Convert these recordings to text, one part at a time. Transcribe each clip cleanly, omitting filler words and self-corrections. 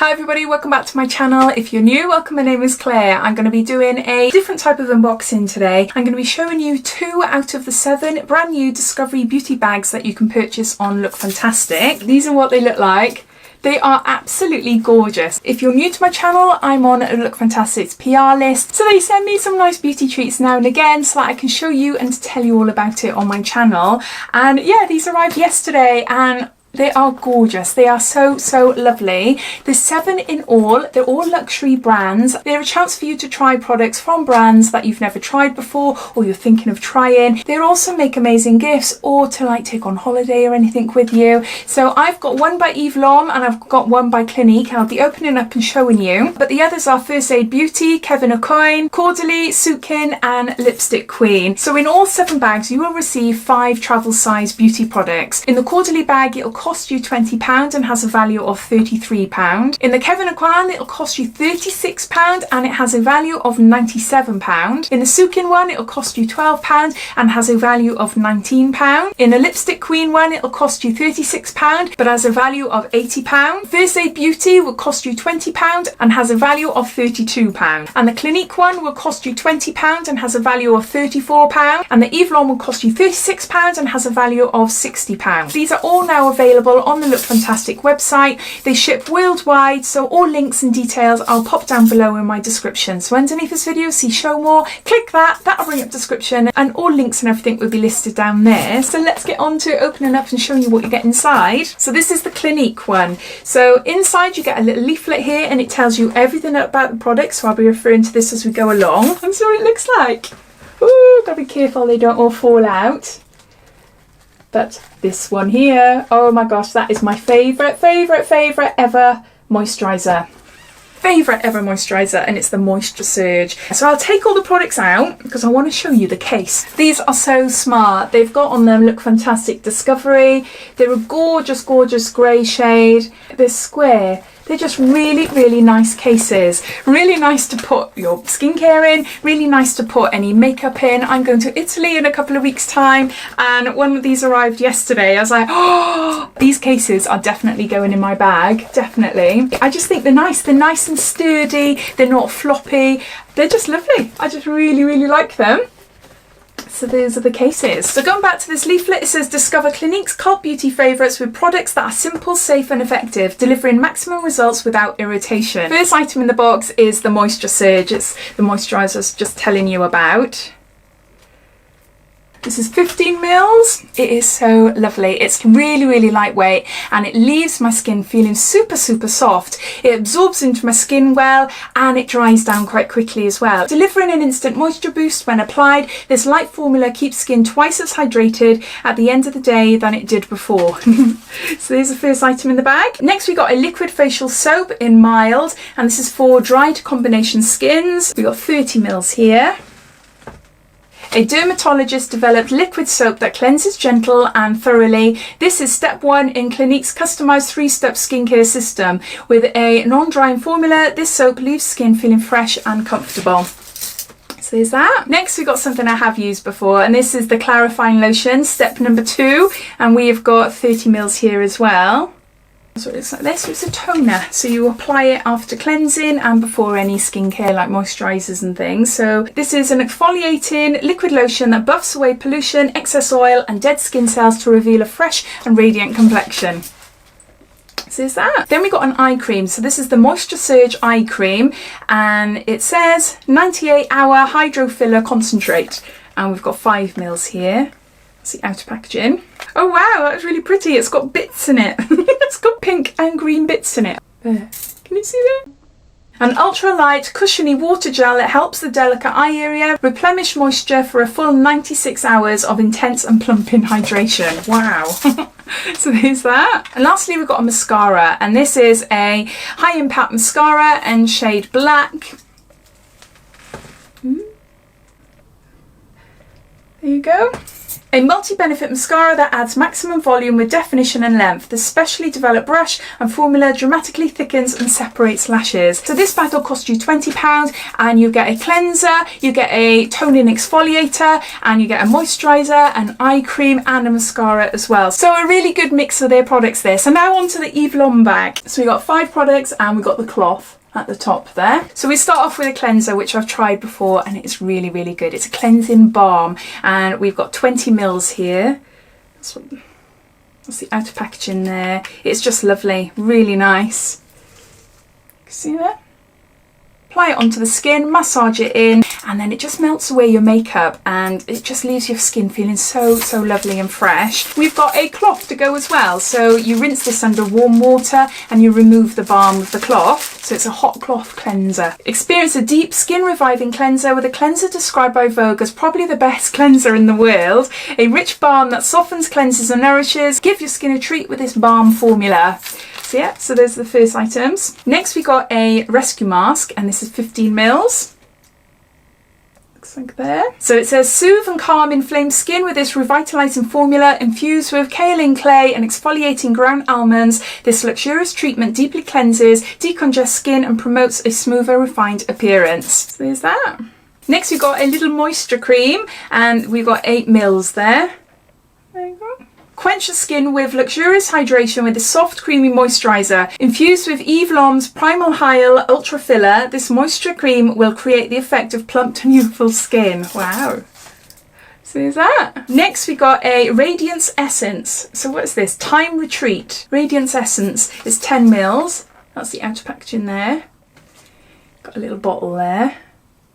Hi everybody, welcome back to my channel. If you're new, welcome, my name is Claire. I'm going to be doing a different type of unboxing today. I'm going to be showing you 2 out of the 7 brand new Discovery Beauty bags that you can purchase on Look Fantastic. These are what they look like. They are absolutely gorgeous. If you're new to my channel, I'm on Look Fantastic's PR list, so they send me some nice beauty treats now and again so that I can show you and tell you all about it on my channel. And yeah, these arrived yesterday and they are gorgeous. They are so lovely. There's 7 in all. They're all luxury brands. They're a chance for you to try products from brands that you've never tried before or you're thinking of trying. They also make amazing gifts or to like take on holiday or anything with you. So I've got one by Eve Lom and I've got one by Clinique. I'll be opening up and showing you. But the others are First Aid Beauty, Kevyn Aucoin, Caudalie, Sukin and Lipstick Queen. So in all 7 bags you will receive 5 travel size beauty products. In the Caudalie bag it'll cost you £20 and has a value of £33. In the Kevyn Aucoin it'll cost you £36 and it has a value of £97. In the Sukin one it'll cost you £12 and has a value of £19. In the Lipstick Queen one it'll cost you £36 but has a value of £80. First Aid Beauty will cost you £20 and has a value of £32. And the Clinique one will cost you £20 and has a value of £34. And the Eve Lom will cost you £36 and has a value of £60. These are all now available on the Look Fantastic website. They ship worldwide, so all links and details I'll pop down below in my description. So underneath this video, see show more, click that, that'll bring up description and all links and everything will be listed down there. So let's get on to opening up and showing you what you get inside. So this is the Clinique one. So inside you get a little leaflet here and it tells you everything about the product, so I'll be referring to this as we go along. And so it looks like. Ooh, gotta be careful they don't all fall out. But this one here, oh my gosh, that is my favourite ever moisturiser. Favourite ever moisturiser, and it's the Moisture Surge. So I'll take all the products out because I want to show you the case. These are so smart. They've got on them Look Fantastic Discovery. They're a gorgeous grey shade. They're square. They're just really nice cases. Really nice to put your skincare in, really nice to put any makeup in. I'm going to Italy in a couple of weeks' time and when these arrived yesterday I was like, oh, these cases are definitely going in my bag, definitely. I just think they're nice and sturdy, they're not floppy, they're just lovely. I just really like them. So those are the cases. So going back to this leaflet, it says discover Clinique's cult beauty favourites with products that are simple, safe and effective, delivering maximum results without irritation. First item in the box is the Moisture Surge. It's the moisturiser I was just telling you about. This is 15 mils. It is so lovely. It's really lightweight and it leaves my skin feeling super soft. It absorbs into my skin well and it dries down quite quickly as well. Delivering an instant moisture boost when applied, this light formula keeps skin twice as hydrated at the end of the day than it did before. So there's the first item in the bag. Next we got a liquid facial soap in mild and this is for dry to combination skins. We got 30 mils here. A dermatologist developed liquid soap that cleanses gentle and thoroughly. This is step 1 in Clinique's customized 3-step skincare system. With a non-drying formula, this soap leaves skin feeling fresh and comfortable. So there's that. Next we've got something I have used before and this is the clarifying lotion, step number 2, and we have got 30 mils here as well. So it looks like this. It's a toner, so you apply it after cleansing and before any skincare like moisturisers and things. So this is an exfoliating liquid lotion that buffs away pollution, excess oil and dead skin cells to reveal a fresh and radiant complexion. So there's that. Then we got an eye cream. So this is the Moisture Surge eye cream and it says 98-hour hydro filler concentrate and we've got 5 mils here. That's the outer packaging. Oh wow, that's really pretty. It's got bits in it. It's got pink and green bits in it. There. Can you see that? An ultra-light, cushiony water gel that helps the delicate eye area replenish moisture for a full 96 hours of intense and plumping hydration. Wow. So there's that. And lastly we've got a mascara and this is a high impact mascara in shade black. There you go. A multi-benefit mascara that adds maximum volume with definition and length. The specially developed brush and formula dramatically thickens and separates lashes. So this bag will cost you £20 and you get a cleanser, you get a toning exfoliator, and you get a moisturiser, an eye cream and a mascara as well. So a really good mix of their products there. So now on to the Eve Lom bag. So we got 5 products and we got the cloth at the top there. So we start off with a cleanser, which I've tried before and it's really, really good. It's a cleansing balm and we've got 20 mils here. That's the outer packaging there. It's just lovely, really nice. See that? Apply it onto the skin, massage it in, and then it just melts away your makeup and it just leaves your skin feeling so lovely and fresh. We've got a cloth to go as well, so you rinse this under warm water and you remove the balm with the cloth. So it's a hot cloth cleanser. Experience a deep skin reviving cleanser with a cleanser described by Vogue as probably the best cleanser in the world. A rich balm that softens, cleanses and nourishes. Give your skin a treat with this balm formula. So yeah, so those are the first items. Next we got a rescue mask and this is 15 mils. Looks like there. So it says soothe and calm inflamed skin with this revitalizing formula infused with kaolin clay and exfoliating ground almonds. This luxurious treatment deeply cleanses, decongests skin and promotes a smoother, refined appearance. So there's that. Next we've got a little moisture cream and we've got 8 mils there. There you go. Quench your skin with luxurious hydration with this soft, creamy moisturiser. Infused with Eve Lom's Primal Hyal Ultra Filler, this moisture cream will create the effect of plumped and youthful skin. Wow. So there's that. Next we got a Radiance Essence. So what is this? Time Retreat. Radiance Essence is 10 mils. That's the outer packaging there. Got a little bottle there.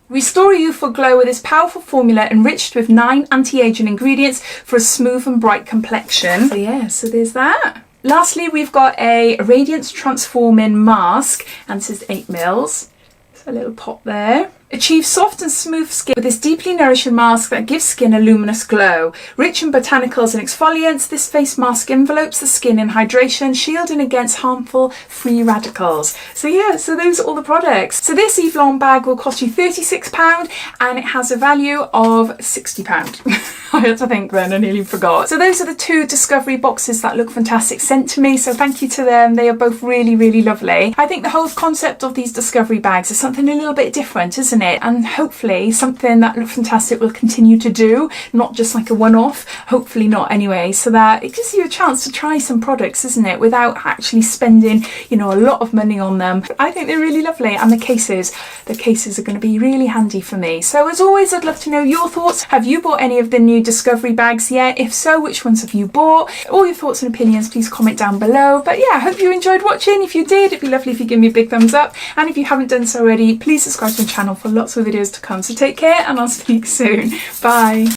Restore a youthful glow with this powerful formula enriched with 9 anti-aging ingredients for a smooth and bright complexion. So yeah, so there's that. Lastly, we've got a Radiance Transforming Mask and this is 8 mils. So a little pot there. Achieve soft and smooth skin with this deeply nourishing mask that gives skin a luminous glow. Rich in botanicals and exfoliants, this face mask envelopes the skin in hydration, shielding against harmful free radicals. So yeah, so those are all the products. So this Eve Lom bag will cost you £36 and it has a value of £60. I had to think then, I nearly forgot. So those are the 2 discovery boxes that Look Fantastic sent to me, so thank you to them. They are both really, really lovely. I think the whole concept of these discovery bags is something a little bit different, isn't it? And hopefully something that Look Fantastic will continue to do, not just like a one-off, hopefully not anyway, so that it gives you a chance to try some products, isn't it, without actually spending, you know, a lot of money on them. I think they're really lovely, and the cases are going to be really handy for me. So as always, I'd love to know your thoughts. Have you bought any of the new discovery bags yet? If so, which ones have you bought? All your thoughts and opinions, please comment down below. But yeah, I hope you enjoyed watching. If you did, it'd be lovely if you give me a big thumbs up, and if you haven't done so already, please subscribe to my channel for lots of videos to come. So take care and I'll speak soon. Bye.